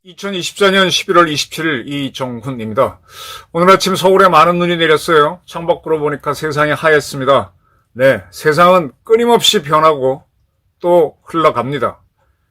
(2024년 11월 27일) 이정훈입니다. 오늘 아침 서울에 많은 눈이 내렸어요. 창밖으로 보니까 세상이 하얗습니다. 네, 세상은 끊임없이 변하고 또 흘러갑니다.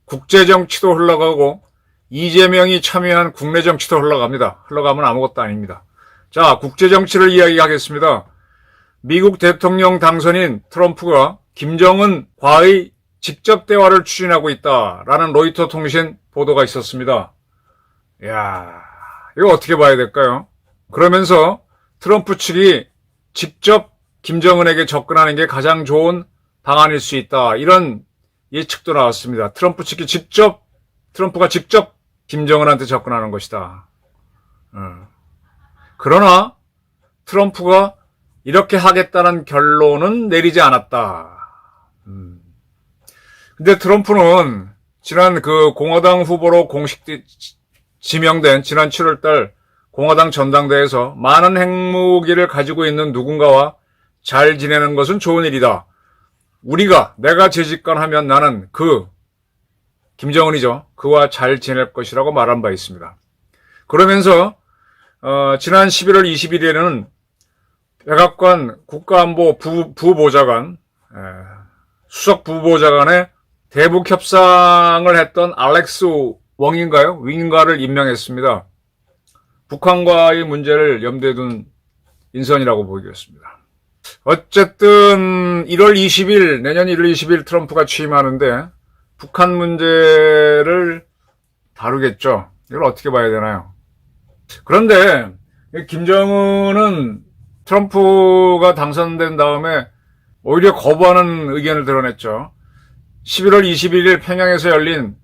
국제정치도 흘러가고 이재명이 참여한 국내 정치도 흘러갑니다. 흘러가면 아무것도 아닙니다. 자, 국제정치를 이야기하겠습니다. 미국 대통령 당선인 트럼프가 김정은과의 직접 대화를 추진하고 있다라는 로이터 통신 보도가 있었습니다. 이야, 이거 어떻게 봐야 될까요? 그러면서 트럼프 측이 직접 김정은에게 접근하는 게 가장 좋은 방안일 수 있다, 이런 예측도 나왔습니다. 트럼프가 직접 김정은한테 접근하는 것이다. 그러나 트럼프가 이렇게 하겠다는 결론은 내리지 않았다. 근데 트럼프는 지난 공화당 후보로 공식 지명된 지난 7월달 공화당 전당대회에서 많은 핵무기를 가지고 있는 누군가와 잘 지내는 것은 좋은 일이다. 내가 재집권하면 나는 김정은이죠. 그와 잘 지낼 것이라고 말한 바 있습니다. 그러면서 지난 11월 20일에는 백악관 국가안보 부보좌관, 수석 부보좌관의 대북 협상을 했던 알렉스 윙인가를 임명했습니다. 북한과의 문제를 염두에 둔 인선이라고 보이겠습니다. 어쨌든 내년 1월 20일 트럼프가 취임하는데 북한 문제를 다루겠죠. 이걸 어떻게 봐야 되나요? 그런데 김정은은 트럼프가 당선된 다음에 오히려 거부하는 의견을 드러냈죠. 11월 21일 평양에서 열린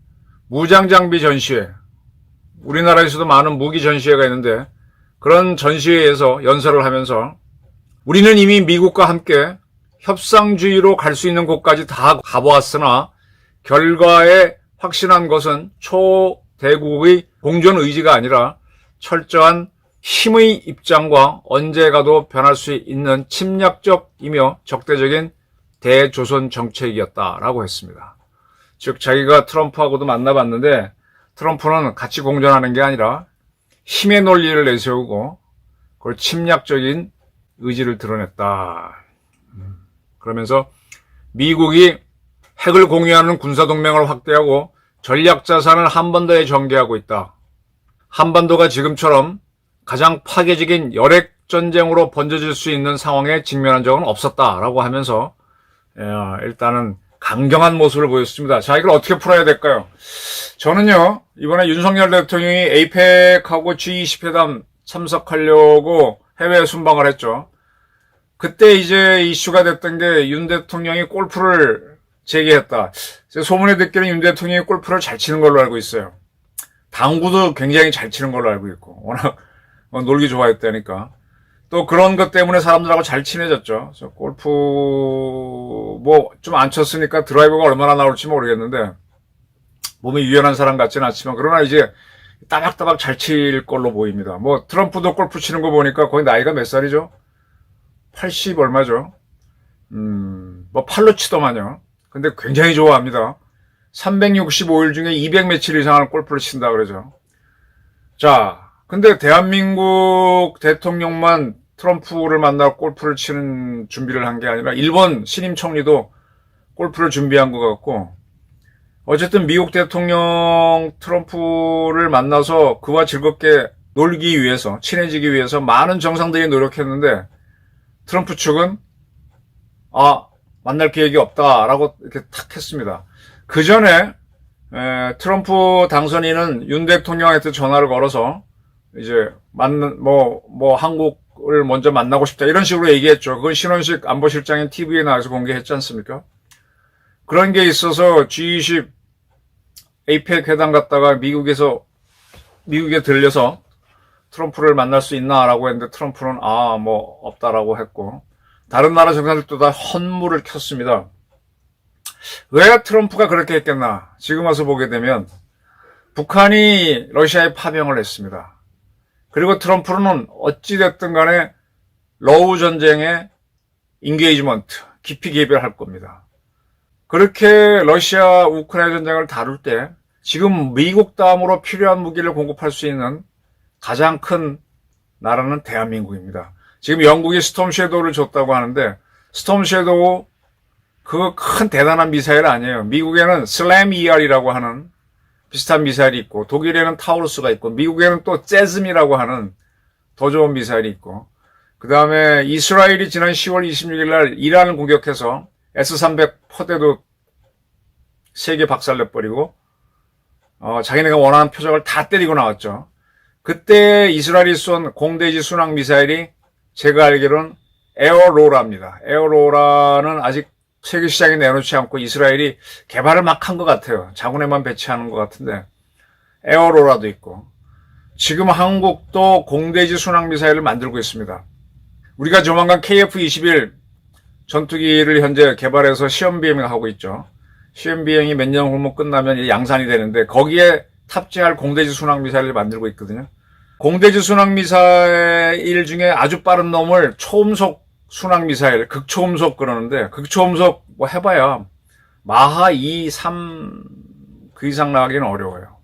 무장장비 전시회, 우리나라에서도 많은 무기 전시회가 있는데 그런 전시회에서 연설을 하면서 우리는 이미 미국과 함께 협상주의로 갈 수 있는 곳까지 다 가보았으나 결과에 확신한 것은 초대국의 공존 의지가 아니라 철저한 힘의 입장과 언제 가도 변할 수 있는 침략적이며 적대적인 대조선 정책이었다라고 했습니다. 즉 자기가 트럼프하고도 만나봤는데 트럼프는 같이 공존하는 게 아니라 힘의 논리를 내세우고 그걸 침략적인 의지를 드러냈다. 그러면서 미국이 핵을 공유하는 군사동맹을 확대하고 전략자산을 한반도에 전개하고 있다. 한반도가 지금처럼 가장 파괴적인 열핵전쟁으로 번져질 수 있는 상황에 직면한 적은 없었다라고 하면서 일단은 강경한 모습을 보였습니다. 자, 이걸 어떻게 풀어야 될까요? 저는요, 이번에 윤석열 대통령이 에이펙하고 G20 회담 참석하려고 해외에 순방을 했죠. 그때 이제 이슈가 됐던 게 윤 대통령이 골프를 재개했다. 소문에 듣기로는 윤 대통령이 골프를 잘 치는 걸로 알고 있어요. 당구도 굉장히 잘 치는 걸로 알고 있고, 워낙 놀기 좋아했다니까. 또 그런 것 때문에 사람들하고 잘 친해졌죠. 그래서 골프 좀 안 쳤으니까 드라이버가 얼마나 나올지 모르겠는데 몸이 유연한 사람 같지는 않지만 그러나 이제 따박따박 잘 칠 걸로 보입니다. 트럼프도 골프 치는 거 보니까 거의 나이가 몇 살이죠? 80 얼마죠? 팔로 치더만요. 근데 굉장히 좋아합니다. 365일 중에 200 며칠 이상을 골프를 친다 그러죠. 자, 근데 대한민국 대통령만 트럼프를 만나 골프를 치는 준비를 한 게 아니라 일본 신임 총리도 골프를 준비한 것 같고, 어쨌든 미국 대통령 트럼프를 만나서 그와 즐겁게 놀기 위해서, 친해지기 위해서 많은 정상들이 노력했는데 트럼프 측은 만날 계획이 없다라고 이렇게 탁 했습니다. 그 전에 트럼프 당선인은 윤 대통령한테 전화를 걸어서 이제 한국을 먼저 만나고 싶다 이런 식으로 얘기했죠. 그건 신원식 안보실장이 TV에 나와서 공개했지 않습니까? 그런 게 있어서 G20 에이펙 회담 갔다가 미국에 들려서 트럼프를 만날 수 있나라고 했는데 트럼프는 없다라고 했고, 다른 나라 정상들도 다 헌물을 켰습니다. 왜 트럼프가 그렇게 했겠나? 지금 와서 보게 되면 북한이 러시아에 파병을 했습니다. 그리고 트럼프는 어찌됐든 간에 러우 전쟁에 인게이지먼트, 깊이 개입할 겁니다. 그렇게 러시아 우크라이나 전쟁을 다룰 때 지금 미국 다음으로 필요한 무기를 공급할 수 있는 가장 큰 나라는 대한민국입니다. 지금 영국이 스톰 섀도우를 줬다고 하는데 스톰 섀도우 그거 큰 대단한 미사일 아니에요. 미국에는 슬램 ER이라고 하는 비슷한 미사일이 있고 독일에는 타우루스가 있고 미국에는 또 재즘이라고 하는 더 좋은 미사일이 있고 그 다음에 이스라엘이 지난 10월 26일 날 이란을 공격해서 S-300 포대도 3개 박살내버리고 자기네가 원하는 표적을 다 때리고 나왔죠. 그때 이스라엘이 쏜 공대지 순항 미사일이 제가 알기로는 에어로라입니다. 에어로라는 아직 세계 시장에 내놓지 않고 이스라엘이 개발을 막 한 것 같아요. 자군에만 배치하는 것 같은데 에어로라도 있고 지금 한국도 공대지 순항 미사일을 만들고 있습니다. 우리가 조만간 KF-21 전투기를 현재 개발해서 시험 비행을 하고 있죠. 시험 비행이 몇 년 후면 끝나면 양산이 되는데 거기에 탑재할 공대지 순항 미사일을 만들고 있거든요. 공대지 순항 미사일 중에 아주 빠른 놈을 초음속 순항 미사일, 극초음속 그러는데 극초음속 뭐 해봐야 마하 2, 3 그 이상 나가기는 어려워요.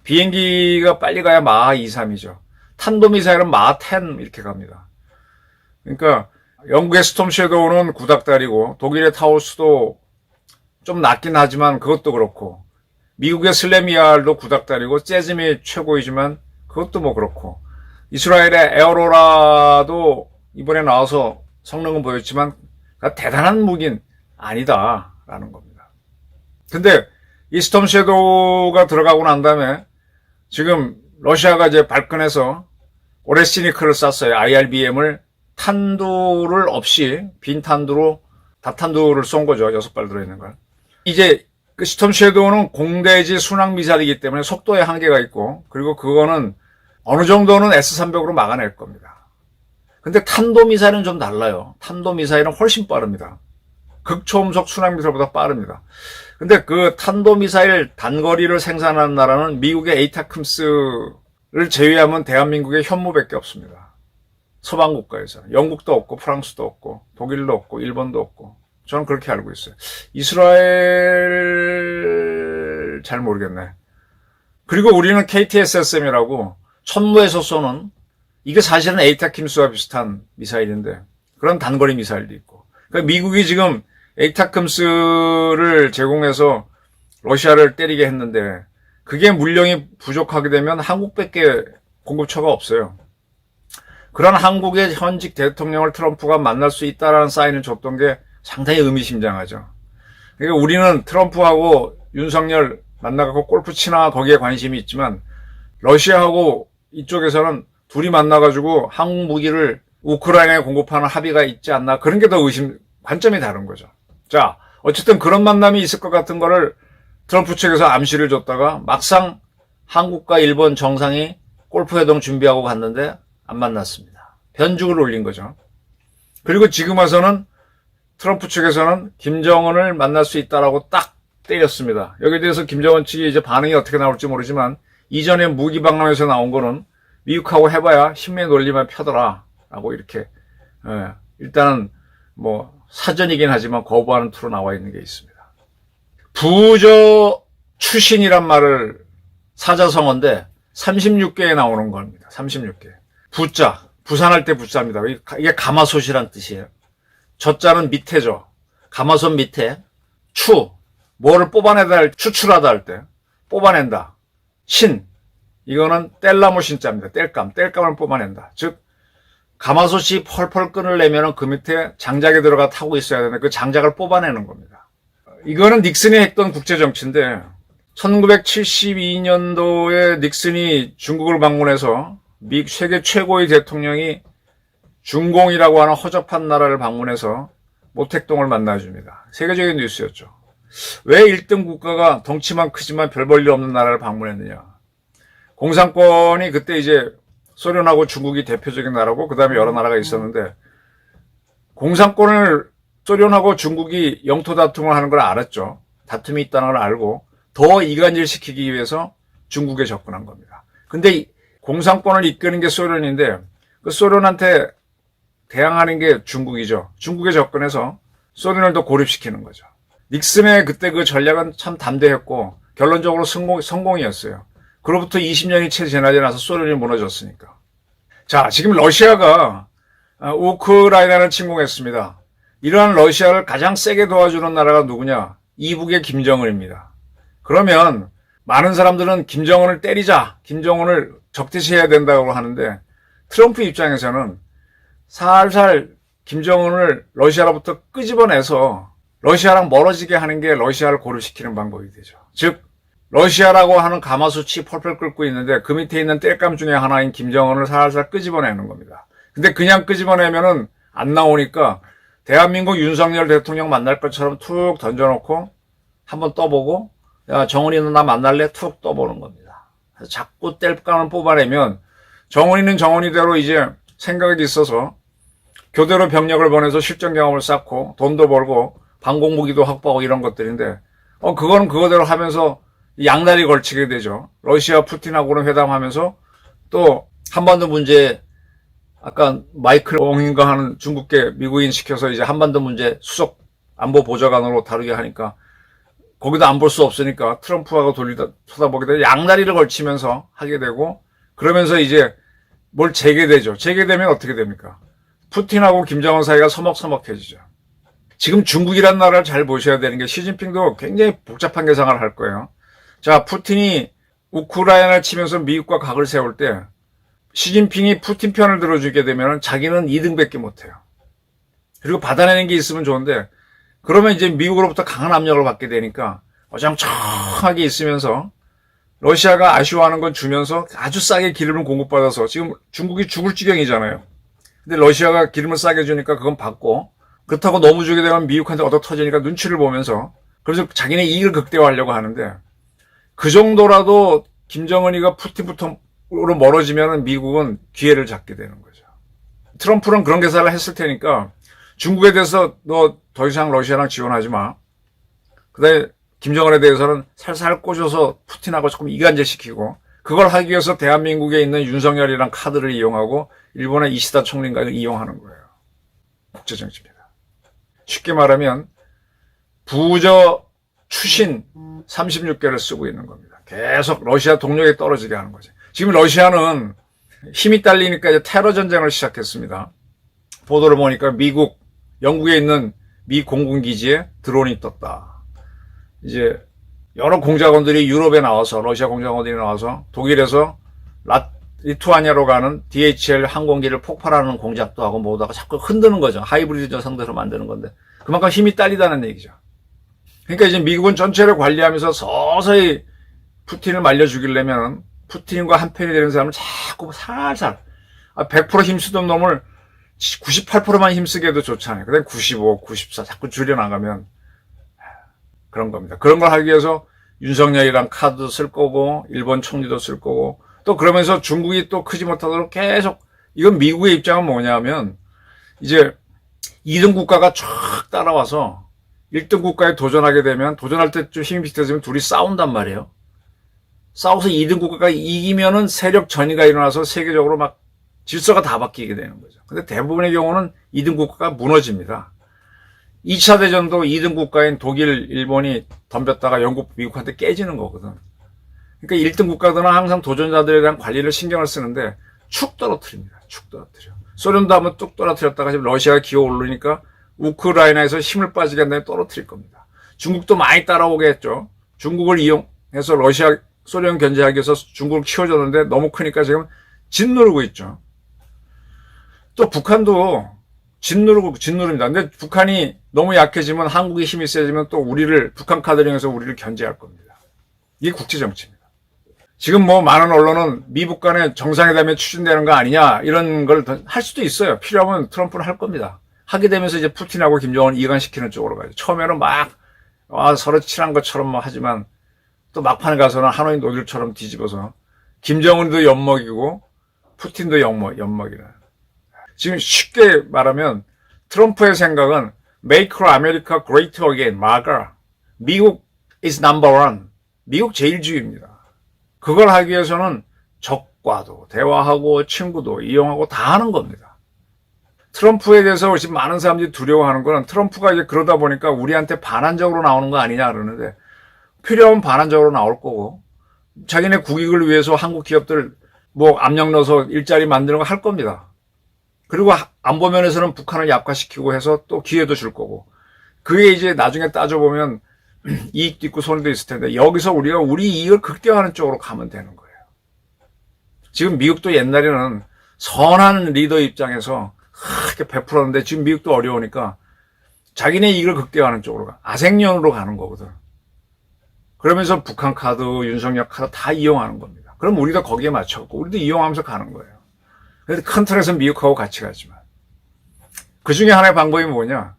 비행기가 빨리 가야 마하 2, 3이죠. 탄도미사일은 마하 10 이렇게 갑니다. 그러니까 영국의 스톰 섀도우는 구닥다리고 독일의 타우스도 좀 낮긴 하지만 그것도 그렇고 미국의 슬래미알도 구닥다리고 재즘이 최고이지만 그것도 뭐 그렇고 이스라엘의 에어로라도 이번에 나와서 성능은 보였지만 대단한 무기는 아니다라는 겁니다. 근데 이 스톰 섀도우가 들어가고 난 다음에 지금 러시아가 이제 발끈해서 오레시니크를 쐈어요. IRBM을 탄두를 없이 빈 탄두로 다탄두를 쏜 거죠. 6발 들어있는 걸. 이제 그 스톰 섀도우는 공대지 순항 미사일이기 때문에 속도에 한계가 있고 그리고 그거는 어느 정도는 S-300으로 막아낼 겁니다. 근데 탄도미사일은 좀 달라요. 탄도미사일은 훨씬 빠릅니다. 극초음속 순항미사일보다 빠릅니다. 근데 그 탄도미사일 단거리를 생산하는 나라는 미국의 에이타크ම්스를 제외하면 대한민국의 현무밖에 없습니다. 서방 국가에서. 영국도 없고 프랑스도 없고 독일도 없고 일본도 없고 저는 그렇게 알고 있어요. 이스라엘 잘 모르겠네. 그리고 우리는 KTSSM이라고 천무에서 쏘는 이게 사실은 에이타킴스와 비슷한 미사일인데 그런 단거리 미사일도 있고 그러니까 미국이 지금 에이타킴스를 제공해서 러시아를 때리게 했는데 그게 물량이 부족하게 되면 한국밖에 공급처가 없어요. 그런 한국의 현직 대통령을 트럼프가 만날 수 있다라는 사인을 줬던 게 상당히 의미심장하죠. 그러니까 우리는 트럼프하고 윤석열 만나갖고 골프 치나 거기에 관심이 있지만 러시아하고 이쪽에서는 둘이 만나가지고 한국 무기를 우크라이나에 공급하는 합의가 있지 않나 그런 게 더 관점이 다른 거죠. 자, 어쨌든 그런 만남이 있을 것 같은 거를 트럼프 측에서 암시를 줬다가 막상 한국과 일본 정상이 골프 회동 준비하고 갔는데 안 만났습니다. 변죽을 올린 거죠. 그리고 지금 와서는 트럼프 측에서는 김정은을 만날 수 있다라고 딱 때렸습니다. 여기에 대해서 김정은 측이 이제 반응이 어떻게 나올지 모르지만 이전에 무기박람회에서 나온 거는 미국하고 해봐야 힘의 논리만 펴더라 라고 이렇게 일단은 뭐 사전이긴 하지만 거부하는 투로 나와 있는 게 있습니다. 부저 출신이란 말을 사자성어인데 36개에 나오는 겁니다. 36개. 부자, 부산할 때 부자입니다. 이게 가마솥이란 뜻이에요. 저자는 밑에죠. 가마솥 밑에 뭐를 뽑아내다 할 추출하다 할 때 뽑아낸다. 신, 이거는 뗄나무 신자입니다. 뗄감을 뽑아낸다. 즉 가마솥이 펄펄 끈을 내면은 그 밑에 장작이 들어가 타고 있어야 되는데 그 장작을 뽑아내는 겁니다. 이거는 닉슨이 했던 국제정치인데 1972년도에 닉슨이 중국을 방문해서 세계 최고의 대통령이 중공이라고 하는 허접한 나라를 방문해서 모택동을 만나줍니다. 세계적인 뉴스였죠. 왜 1등 국가가 덩치만 크지만 별 볼 일 없는 나라를 방문했느냐. 공산권이 그때 이제 소련하고 중국이 대표적인 나라고 그 다음에 여러 나라가 있었는데 공산권을 소련하고 중국이 영토 다툼을 하는 걸 알았죠. 다툼이 있다는 걸 알고 더 이간질시키기 위해서 중국에 접근한 겁니다. 근데 공산권을 이끄는 게 소련인데 그 소련한테 대항하는 게 중국이죠. 중국에 접근해서 소련을 더 고립시키는 거죠. 닉슨의 그때 그 전략은 참 담대했고 결론적으로 성공이었어요. 그로부터 20년이 채 지나지 않아서 소련이 무너졌으니까. 자, 지금 러시아가 우크라이나를 침공했습니다. 이러한 러시아를 가장 세게 도와주는 나라가 누구냐? 이북의 김정은입니다. 그러면 많은 사람들은 김정은을 때리자, 김정은을 적대시해야 된다고 하는데 트럼프 입장에서는 살살 김정은을 러시아로부터 끄집어내서 러시아랑 멀어지게 하는 게 러시아를 고립시키는 방법이 되죠. 즉 러시아라고 하는 가마솥이 펄펄 끓고 있는데 그 밑에 있는 땔감 중에 하나인 김정은을 살살 끄집어내는 겁니다. 근데 그냥 끄집어내면은 안 나오니까 대한민국 윤석열 대통령 만날 것처럼 툭 던져놓고 한번 떠보고 야 정은이는 나 만날래? 툭 떠보는 겁니다. 그래서 자꾸 땔감을 뽑아내면 정은이는 정은이대로 이제 생각이 있어서 교대로 병력을 보내서 실전 경험을 쌓고 돈도 벌고 방공무기도 확보하고 이런 것들인데 그거는 그거대로 하면서 양다리 걸치게 되죠. 러시아 푸틴하고는 회담하면서 또 한반도 문제 아까 마이클 옹인가 하는 중국계 미국인 시켜서 이제 한반도 문제 수석 안보 보좌관으로 다루게 하니까 거기도 안 볼 수 없으니까 트럼프하고 쳐다보게 되고 양다리를 걸치면서 하게 되고 그러면서 이제 뭘 재개되죠. 재개되면 어떻게 됩니까? 푸틴하고 김정은 사이가 서먹서먹해지죠. 지금 중국이라는 나라를 잘 보셔야 되는 게 시진핑도 굉장히 복잡한 계산을 할 거예요. 자, 푸틴이 우크라이나를 치면서 미국과 각을 세울 때 시진핑이 푸틴 편을 들어주게 되면 자기는 2등밖에 못해요. 그리고 받아내는 게 있으면 좋은데 그러면 이제 미국으로부터 강한 압력을 받게 되니까 어정쩡하게 있으면서 러시아가 아쉬워하는 건 주면서 아주 싸게 기름을 공급받아서 지금 중국이 죽을 지경이잖아요. 근데 러시아가 기름을 싸게 주니까 그건 받고 그렇다고 너무 주게 되면 미국한테 얻어 터지니까 눈치를 보면서 그래서 자기네 이익을 극대화하려고 하는데 그 정도라도 김정은이가 푸틴부터로 멀어지면 미국은 기회를 잡게 되는 거죠. 트럼프는 그런 계산을 했을 테니까 중국에 대해서 너 더 이상 러시아랑 지원하지 마. 그다음에 김정은에 대해서는 살살 꼬셔서 푸틴하고 조금 이간질시키고 그걸 하기 위해서 대한민국에 있는 윤석열이랑 카드를 이용하고 일본의 이시다 총리를 이용하는 거예요. 국제정치입니다. 쉽게 말하면 부저 추신 36개를 쓰고 있는 겁니다. 계속 러시아 동력이 떨어지게 하는 거죠. 지금 러시아는 힘이 딸리니까 이제 테러 전쟁을 시작했습니다. 보도를 보니까 미국, 영국에 있는 미 공군기지에 드론이 떴다. 이제 여러 공작원들이 유럽에 나와서 러시아 공작원들이 나와서 독일에서 리투아니아로 가는 DHL 항공기를 폭발하는 공작도 하고 뭐다가 자꾸 흔드는 거죠. 하이브리드 상대로 만드는 건데 그만큼 힘이 딸리다는 얘기죠. 그러니까 이제 미국은 전체를 관리하면서 서서히 푸틴을 말려 죽이려면 푸틴과 한편이 되는 사람을 자꾸 살살 100% 힘쓰던 놈을 98%만 힘쓰게 해도 좋잖아요. 그다음에 95, 94 자꾸 줄여나가면 그런 겁니다. 그런 걸 하기 위해서 윤석열이랑 카드도 쓸 거고 일본 총리도 쓸 거고 또 그러면서 중국이 또 크지 못하도록 계속 이건 미국의 입장은 뭐냐면 이제 2등 국가가 쫙 따라와서 1등 국가에 도전하게 되면 도전할 때 좀 힘이 비슷해지면 둘이 싸운단 말이에요. 싸워서 2등 국가가 이기면은 세력 전이가 일어나서 세계적으로 막 질서가 다 바뀌게 되는 거죠. 근데 대부분의 경우는 2등 국가가 무너집니다. 2차 대전도 2등 국가인 독일, 일본이 덤볐다가 영국, 미국한테 깨지는 거거든. 그러니까 1등 국가들은 항상 도전자들에 대한 관리를 신경을 쓰는데 축 떨어뜨립니다. 축 떨어뜨려. 소련도 한번 뚝 떨어뜨렸다가 지금 러시아가 기어오르니까 우크라이나에서 힘을 빠지게 한 다음에 떨어뜨릴 겁니다. 중국도 많이 따라오게 했죠. 중국을 이용해서 소련 견제하기 위해서 중국을 키워줬는데 너무 크니까 지금 짓누르고 있죠. 또 북한도 짓누릅니다. 근데 북한이 너무 약해지면 한국의 힘이 세지면 또 북한 카드를 이용해서 우리를 견제할 겁니다. 이게 국제정치입니다. 지금 뭐 많은 언론은 미북 간의 정상회담이 추진되는 거 아니냐 이런 걸 할 수도 있어요. 필요하면 트럼프는 할 겁니다. 하게 되면서 이제 푸틴하고 김정은을 이간시키는 쪽으로 가죠. 처음에는 막 서로 친한 것처럼 하지만 또 막판에 가서는 하노이 노딜처럼 뒤집어서 김정은도 엿먹이고 푸틴도 엿먹이는. 지금 쉽게 말하면 트럼프의 생각은 Make America Great Again, MAGA. 미국 is number one. 미국 제일주의입니다. 그걸 하기 위해서는 적과도 대화하고 친구도 이용하고 다 하는 겁니다. 트럼프에 대해서 지금 많은 사람들이 두려워하는 거는 트럼프가 이제 그러다 보니까 우리한테 반환적으로 나오는 거 아니냐 그러는데 필요하면 반환적으로 나올 거고 자기네 국익을 위해서 한국 기업들 뭐 압력 넣어서 일자리 만드는 거 할 겁니다. 그리고 안보 면에서는 북한을 약화시키고 해서 또 기회도 줄 거고 그게 이제 나중에 따져보면 이익도 있고 손해도 있을 텐데 여기서 우리가 우리 이익을 극대화하는 쪽으로 가면 되는 거예요. 지금 미국도 옛날에는 선한 리더 입장에서 이렇게 베풀었는데 지금 미국도 어려우니까 자기네 이익을 극대화하는 쪽으로 가. 아생년으로 가는 거거든. 그러면서 북한 카드, 윤석열 카드 다 이용하는 겁니다. 그럼 우리도 거기에 맞춰갖고 우리도 이용하면서 가는 거예요. 그래서 큰 틀에서 미국하고 같이 가지만 그 중에 하나의 방법이 뭐냐?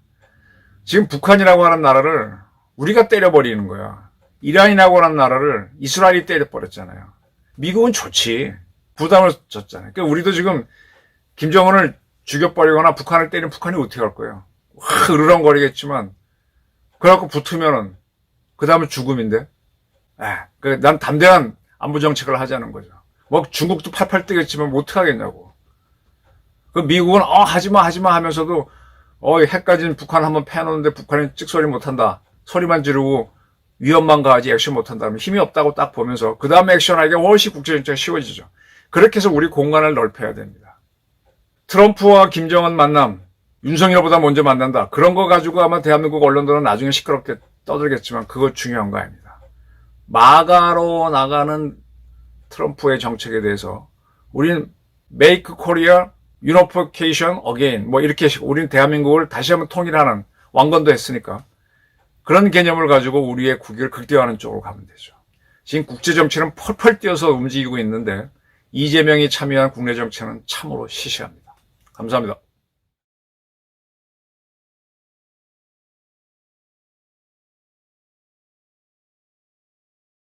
지금 북한이라고 하는 나라를 우리가 때려버리는 거야. 이란이라고 하는 나라를 이스라엘이 때려버렸잖아요. 미국은 좋지. 부담을 줬잖아요. 그러니까 우리도 지금 김정은을 죽여버리거나 북한을 때리면 북한이 어떻게 할 거예요? 확 으르렁거리겠지만 그래갖고 붙으면은 그 다음에 죽음인데. 난 담대한 안보 정책을 하자는 거죠. 뭐 중국도 팔팔 뜨겠지만 뭐 어떻게 하겠냐고. 그 미국은 하지마 하면서도 핵까지는 북한 한번 패놓는데 북한이 찍소리 못한다. 소리만 지르고 위협만 가하지 액션 못한다면 힘이 없다고 딱 보면서 그 다음에 액션하기가 훨씬 국제정책이 쉬워지죠. 그렇게 해서 우리 공간을 넓혀야 됩니다. 트럼프와 김정은 만남, 윤석열보다 먼저 만난다. 그런 거 가지고 아마 대한민국 언론들은 나중에 시끄럽게 떠들겠지만 그거 중요한 거 아닙니다. 마가로 나가는 트럼프의 정책에 대해서 우리는 Make Korea Unification Again 뭐 이렇게 우리는 대한민국을 다시 한번 통일하는 왕건도 했으니까 그런 개념을 가지고 우리의 국익을 극대화하는 쪽으로 가면 되죠. 지금 국제정치는 펄펄 뛰어서 움직이고 있는데 이재명이 참여한 국내 정치는 참으로 시시합니다. 감사합니다.